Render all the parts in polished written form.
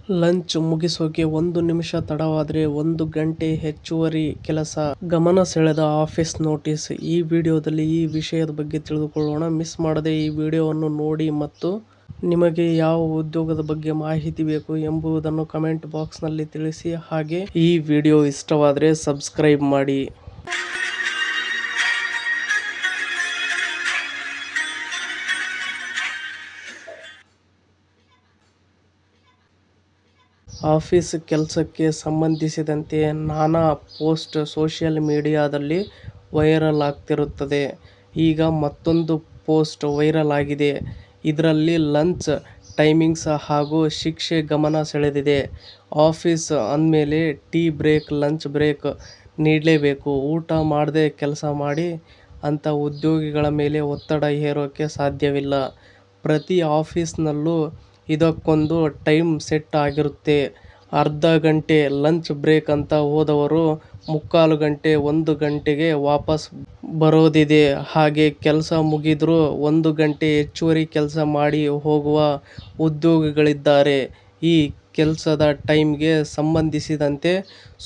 Lunch ಮುಗಿಸೋಕೆ 1 ನಿಮಿಷ ತಡವಾದ್ರೆ 1 ಗಂಟೆ ಹೆಚ್ಚುವರಿ ಕೆಲಸ. ಗಮನ ಸೆಳೆದ ಆಫೀಸ್ ನೋಟಿಸ್. ಈ ವಿಡಿಯೋದಲ್ಲಿ ಈ ವಿಷಯದ ಬಗ್ಗೆ ತಿಳಿದುಕೊಳ್ಳೋಣ. ಮಿಸ್ ಮಾಡದೆ ಈ ವಿಡಿಯೋವನ್ನು ನೋಡಿ ಮತ್ತು ನಿಮಗೆ ಯಾವ ಉದ್ಯೋಗದ ಬಗ್ಗೆ ಮಾಹಿತಿ ಬೇಕು ಎಂಬುದನ್ನು ಕಮೆಂಟ್ ಬಾಕ್ಸ್ ನಲ್ಲಿ ತಿಳಿಸಿ. ಹಾಗೆ ಈ ವಿಡಿಯೋ ಇಷ್ಟವಾದರೆ ಸಬ್ಸ್ಕ್ರೈಬ್ ಮಾಡಿ. ಆಫೀಸ್ ಕೆಲಸಕ್ಕೆ ಸಂಬಂಧಿಸಿದಂತೆ ನಾನಾ ಪೋಸ್ಟ್ ಸೋಷಿಯಲ್ ಮೀಡಿಯಾದಲ್ಲಿ ವೈರಲ್ ಆಗ್ತಿರುತ್ತದೆ. ಈಗ ಮತ್ತೊಂದು ಪೋಸ್ಟ್ ವೈರಲ್ ಆಗಿದೆ. ಇದರಲ್ಲಿ ಲಂಚ್ ಟೈಮಿಂಗ್ಸ್ ಹಾಗೂ ಶಿಕ್ಷೆ ಗಮನ ಸೆಳೆದಿದೆ. ಆಫೀಸ್ ಅಂದ್ಮೇಲೆ ಟೀ ಬ್ರೇಕ್, ಲಂಚ್ ಬ್ರೇಕ್ ನೀಡಲೇಬೇಕು. ಊಟ ಮಾಡದೆ ಕೆಲಸ ಮಾಡಿ ಅಂತ ಉದ್ಯೋಗಿಗಳ ಮೇಲೆ ಒತ್ತಡ ಹೇರೋಕೆ ಸಾಧ್ಯವಿಲ್ಲ. ಪ್ರತಿ ಆಫೀಸ್ನಲ್ಲೂ ಇದಕ್ಕೊಂದು ಟೈಮ್ ಸೆಟ್ ಆಗಿರುತ್ತೆ. ಅರ್ಧ ಗಂಟೆ ಲಂಚ್ ಬ್ರೇಕ್ ಅಂತ ಹೋದವರು 3/4 ಗಂಟೆ 1 ಗಂಟೆಗೆ ವಾಪಸ್ ಬರೋದಿದೆ. ಹಾಗೆ ಕೆಲಸ ಮುಗಿದ್ರೂ 1 ಗಂಟೆ ಹೆಚ್ಚುವರಿ ಕೆಲಸ ಮಾಡಿ ಹೋಗುವ ಉದ್ಯೋಗಿಗಳಿದ್ದಾರೆ. ಈ ಕೆಲಸದ ಟೈಮ್ಗೆ ಸಂಬಂಧಿಸಿದಂತೆ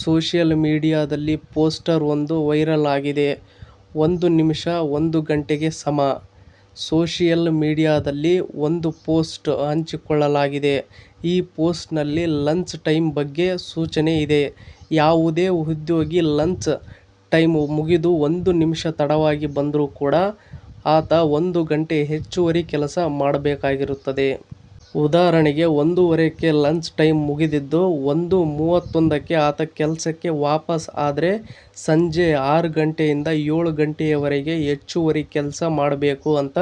ಸೋಷಿಯಲ್ ಮೀಡಿಯಾದಲ್ಲಿ ಪೋಸ್ಟರ್ ಒಂದು ವೈರಲ್ ಆಗಿದೆ. 1 ನಿಮಿಷ 1 ಗಂಟೆಗೆ ಸಮ. ಸೋಷಿಯಲ್ ಮೀಡಿಯಾದಲ್ಲಿ ಒಂದು ಪೋಸ್ಟ್ ಹಂಚಿಕೊಳ್ಳಲಾಗಿದೆ. ಈ ಪೋಸ್ಟ್ನಲ್ಲಿ ಲಂಚ್ ಟೈಮ್ ಬಗ್ಗೆ ಸೂಚನೆ ಇದೆ. ಯಾವುದೇ ಉದ್ಯೋಗಿ ಲಂಚ್ ಟೈಮ್ ಮುಗಿದು 1 ನಿಮಿಷ ತಡವಾಗಿ ಬಂದರೂ ಕೂಡ ಆತ 1 ಗಂಟೆ ಹೆಚ್ಚುವರಿ ಕೆಲಸ ಮಾಡಬೇಕಾಗಿರುತ್ತದೆ. ಉದಾಹರಣೆಗೆ 1:15ಕ್ಕೆ ಲಂಚ್ ಟೈಮ್ ಮುಗಿದಿದ್ದು 1:31ಕ್ಕೆ ಆತ ಕೆಲಸಕ್ಕೆ ವಾಪಸ್ ಆದರೆ ಸಂಜೆ 6 ಗಂಟೆಯಿಂದ 7 ಗಂಟೆಯವರೆಗೆ ಹೆಚ್ಚುವರಿ ಕೆಲಸ ಮಾಡಬೇಕು ಅಂತ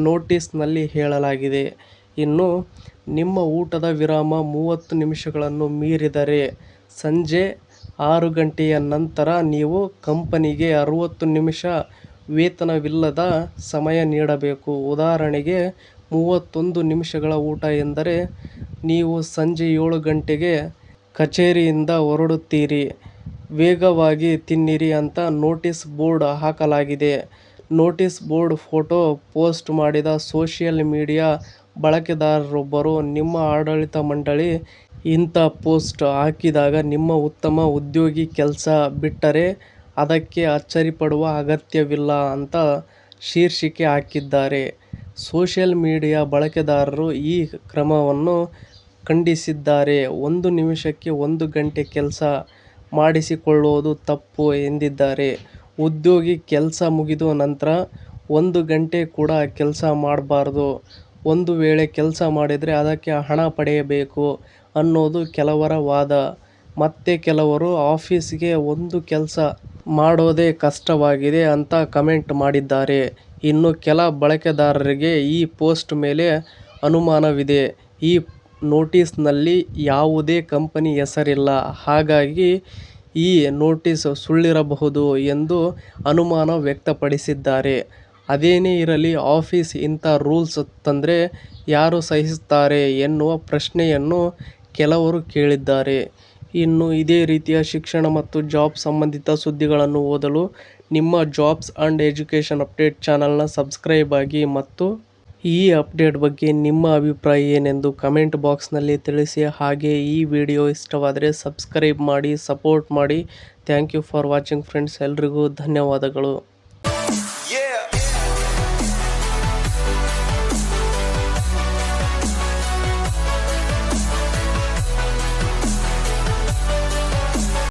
ನೋಟಿಸ್ನಲ್ಲಿ ಹೇಳಲಾಗಿದೆ. ಇನ್ನು ನಿಮ್ಮ ಊಟದ ವಿರಾಮ 30 ನಿಮಿಷಗಳನ್ನು ಮೀರಿದರೆ ಸಂಜೆ 6 ಗಂಟೆಯ ನಂತರ ನೀವು ಕಂಪನಿಗೆ 60 ನಿಮಿಷ ವೇತನವಿಲ್ಲದ ಸಮಯ ನೀಡಬೇಕು. ಉದಾಹರಣೆಗೆ 31 ನಿಮಿಷಗಳ ಊಟ ಎಂದರೆ ನೀವು ಸಂಜೆ 7 ಗಂಟೆಗೆ ಕಚೇರಿಯಿಂದ ಹೊರಡುತ್ತೀರಿ. ವೇಗವಾಗಿ ತಿನ್ನಿರಿ ಅಂತ ನೋಟಿಸ್ ಬೋರ್ಡ್ ಹಾಕಲಾಗಿದೆ. ನೋಟಿಸ್ ಬೋರ್ಡ್ ಫೋಟೋ ಪೋಸ್ಟ್ ಮಾಡಿದ ಸೋಷಿಯಲ್ ಮೀಡಿಯಾ ಬಳಕೆದಾರರೊಬ್ಬರು ನಿಮ್ಮ ಆಡಳಿತ ಮಂಡಳಿ ಇಂಥ ಪೋಸ್ಟ್ ಹಾಕಿದಾಗ ನಿಮ್ಮ ಉತ್ತಮ ಉದ್ಯೋಗಿ ಕೆಲಸ ಬಿಟ್ಟರೆ ಅದಕ್ಕೆ ಅಚ್ಚರಿಪಡುವ ಅಗತ್ಯವಿಲ್ಲ ಅಂತ ಶೀರ್ಷಿಕೆ ಹಾಕಿದ್ದಾರೆ. ಸೋಷಿಯಲ್ ಮೀಡಿಯಾ ಬಳಕೆದಾರರು ಈ ಕ್ರಮವನ್ನು ಖಂಡಿಸಿದ್ದಾರೆ. 1 ನಿಮಿಷಕ್ಕೆ 1 ಗಂಟೆ ಕೆಲಸ ಮಾಡಿಸಿಕೊಳ್ಳೋದು ತಪ್ಪು ಎಂದಿದ್ದಾರೆ. ಉದ್ಯೋಗಿ ಕೆಲಸ ಮುಗಿದ ನಂತರ 1 ಗಂಟೆ ಕೂಡ ಕೆಲಸ ಮಾಡಬಾರದು. ಒಂದು ವೇಳೆ ಕೆಲಸ ಮಾಡಿದರೆ ಅದಕ್ಕೆ ಹಣ ಪಡೆಯಬೇಕು ಅನ್ನೋದು ಕೆಲವರ ವಾದ. ಮತ್ತೆ ಕೆಲವರು ಆಫೀಸ್ಗೆ ಒಂದು ಕೆಲಸ ಮಾಡೋದೇ ಕಷ್ಟವಾಗಿದೆ ಅಂತ ಕಮೆಂಟ್ ಮಾಡಿದ್ದಾರೆ. ಇನ್ನು ಕೆಲ ಬಳಕೆದಾರರಿಗೆ ಈ ಪೋಸ್ಟ್ ಮೇಲೆ ಅನುಮಾನವಿದೆ. ಈ ನೋಟಿಸ್ನಲ್ಲಿ ಯಾವುದೇ ಕಂಪನಿ ಹೆಸರಿಲ್ಲ. ಹಾಗಾಗಿ ಈ ನೋಟಿಸ್ ಸುಳ್ಳಿರಬಹುದು ಎಂದು ಅನುಮಾನ ವ್ಯಕ್ತಪಡಿಸಿದ್ದಾರೆ. ಅದೇನೇ ಇರಲಿ, ಆಫೀಸ್ ಇಂಥ ರೂಲ್ಸ್ ತಂದ್ರೆ ಯಾರು ಸಹಿಸುತ್ತಾರೆ ಎನ್ನುವ ಪ್ರಶ್ನೆಯನ್ನು ಕೆಲವರು ಕೇಳಿದ್ದಾರೆ. ಇನ್ನು ಇದೇ ರೀತಿಯ ಶಿಕ್ಷಣ ಮತ್ತು ಜಾಬ್ ಸಂಬಂಧಿತ ಸುದ್ದಿಗಳನ್ನು ಓದಲು ನಿಮ್ಮ ಜಾಬ್ಸ್ ಅಂಡ್ ಎಜುಕೇಷನ್ ಅಪ್ಡೇಟ್ ಚಾನಲ್ನ ಸಬ್ಸ್ಕ್ರೈಬ್ ಆಗಿ ಮತ್ತು ಈ ಅಪ್ಡೇಟ್ ಬಗ್ಗೆ ನಿಮ್ಮ ಅಭಿಪ್ರಾಯ ಏನೆಂದು ಕಮೆಂಟ್ ಬಾಕ್ಸ್ನಲ್ಲಿ ತಿಳಿಸಿ. ಹಾಗೆ ಈ ವಿಡಿಯೋ ಇಷ್ಟವಾದರೆ ಸಬ್ಸ್ಕ್ರೈಬ್ ಮಾಡಿ, ಸಪೋರ್ಟ್ ಮಾಡಿ. Thank you for watching friends. ಎಲ್ರಿಗೂ ಧನ್ಯವಾದಗಳು.